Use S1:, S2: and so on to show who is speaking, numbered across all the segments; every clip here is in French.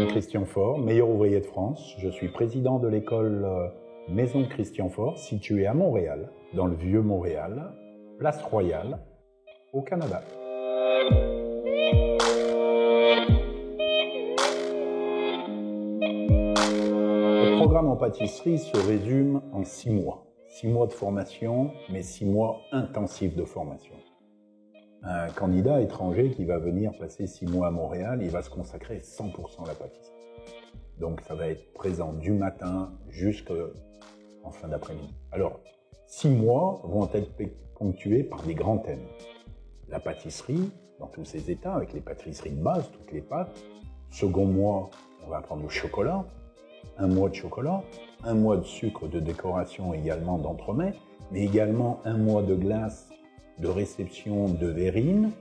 S1: Christian Faure, meilleur ouvrier de France. Je suis président de l'école Maison Christian Faure, située à Montréal, dans le vieux Montréal, place Royale, au Canada. Le programme en pâtisserie se résume en 6 mois. 6 mois de formation, mais 6 mois intensifs de formation. Un candidat étranger qui va venir passer 6 mois à Montréal, il va se consacrer 100% à la pâtisserie. Donc ça va être présent du matin jusqu'en fin d'après-midi. Alors, 6 mois vont être ponctués par des grands thèmes. La pâtisserie, dans tous ses états, avec les pâtisseries de base, toutes les pâtes. Second mois, on va apprendre le chocolat. 1 mois de chocolat, 1 mois de sucre de décoration également d'entremets, mais également 1 mois de glace de réception de verrine,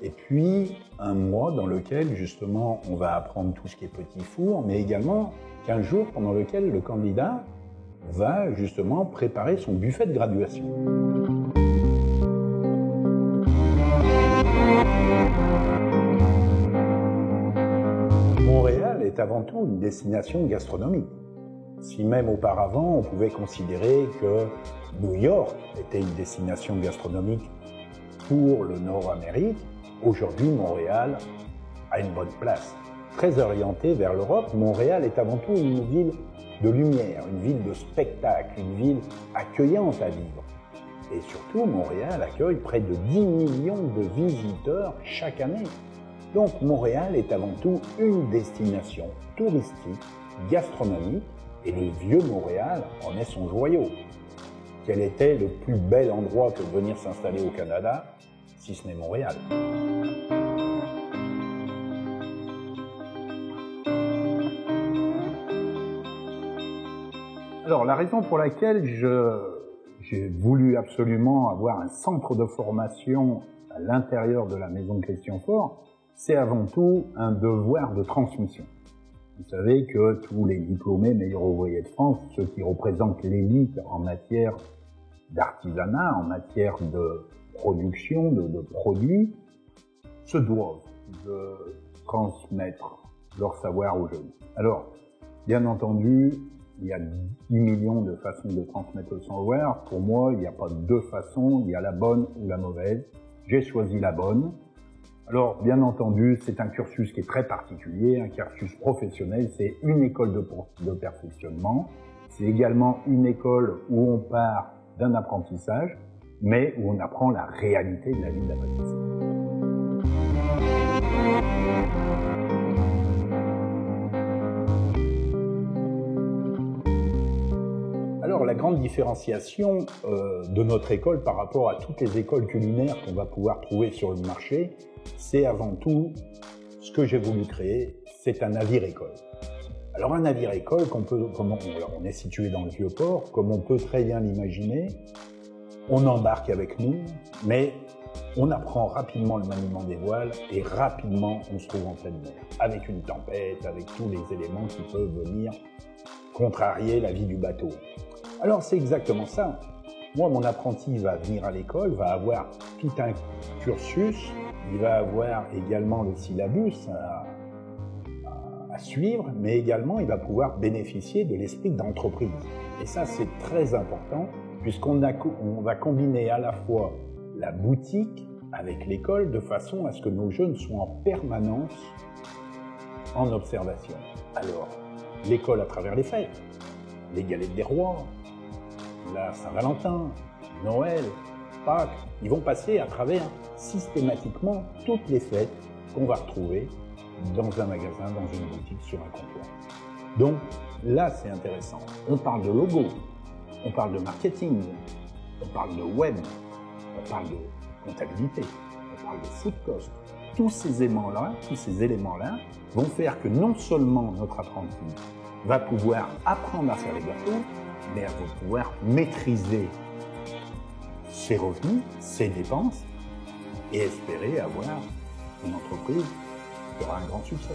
S1: et puis 1 mois dans lequel justement on va apprendre tout ce qui est petit four, mais également 15 jours pendant lequel le candidat va justement préparer son buffet de graduation. Montréal est avant tout une destination gastronomique. Si même auparavant on pouvait considérer que New York était une destination gastronomique pour le Nord-Amérique, aujourd'hui Montréal a une bonne place. Très orientée vers l'Europe, Montréal est avant tout une ville de lumière, une ville de spectacle, une ville accueillante à vivre. Et surtout, Montréal accueille près de 10 millions de visiteurs chaque année. Donc Montréal est avant tout une destination touristique, gastronomique, et le vieux Montréal en est son joyau. Quel était le plus bel endroit que de venir s'installer au Canada, si ce n'est Montréal? Alors, la raison pour laquelle j'ai voulu absolument avoir un centre de formation à l'intérieur de la Maison Christian Faure, c'est avant tout un devoir de transmission. Vous savez que tous les diplômés meilleurs ouvriers de France, ceux qui représentent l'élite en matière d'artisanat, en matière de production, de produits, se doivent de transmettre leur savoir aux jeunes. Alors, bien entendu, il y a 10 millions de façons de transmettre le savoir. Pour moi, il n'y a pas 2 façons, il y a la bonne ou la mauvaise. J'ai choisi la bonne. Alors, bien entendu, c'est un cursus qui est très particulier, un cursus professionnel, c'est une école de perfectionnement. C'est également une école où on part d'un apprentissage, mais où on apprend la réalité de la vie de la pâtisserie. Alors, la grande différenciation de notre école par rapport à toutes les écoles culinaires qu'on va pouvoir trouver sur le marché, c'est avant tout ce que j'ai voulu créer, c'est un navire-école. Alors un navire-école, on est situé dans le Vieux-Port, comme on peut très bien l'imaginer, on embarque avec nous, mais on apprend rapidement le maniement des voiles et rapidement on se trouve en pleine mer, avec une tempête, avec tous les éléments qui peuvent venir contrarier la vie du bateau. Alors c'est exactement ça. Moi, mon apprenti va venir à l'école, va avoir tout un cursus, il va avoir également le syllabus à suivre, mais également il va pouvoir bénéficier de l'esprit d'entreprise. Et ça, c'est très important, puisqu'on va combiner à la fois la boutique avec l'école, de façon à ce que nos jeunes soient en permanence en observation. Alors, l'école à travers les fêtes, les galettes des rois, la Saint-Valentin, Noël, Pâques, ils vont passer à travers systématiquement toutes les fêtes qu'on va retrouver dans un magasin, dans une boutique, sur un comptoir. Donc là, c'est intéressant. On parle de logo, on parle de marketing, on parle de web, on parle de comptabilité, on parle de food cost. Tous ces éléments-là vont faire que non seulement notre apprenti va pouvoir apprendre à faire les gâteaux, mais elle va pouvoir maîtriser ses revenus, ses dépenses, et espérer avoir une entreprise qui aura un grand succès.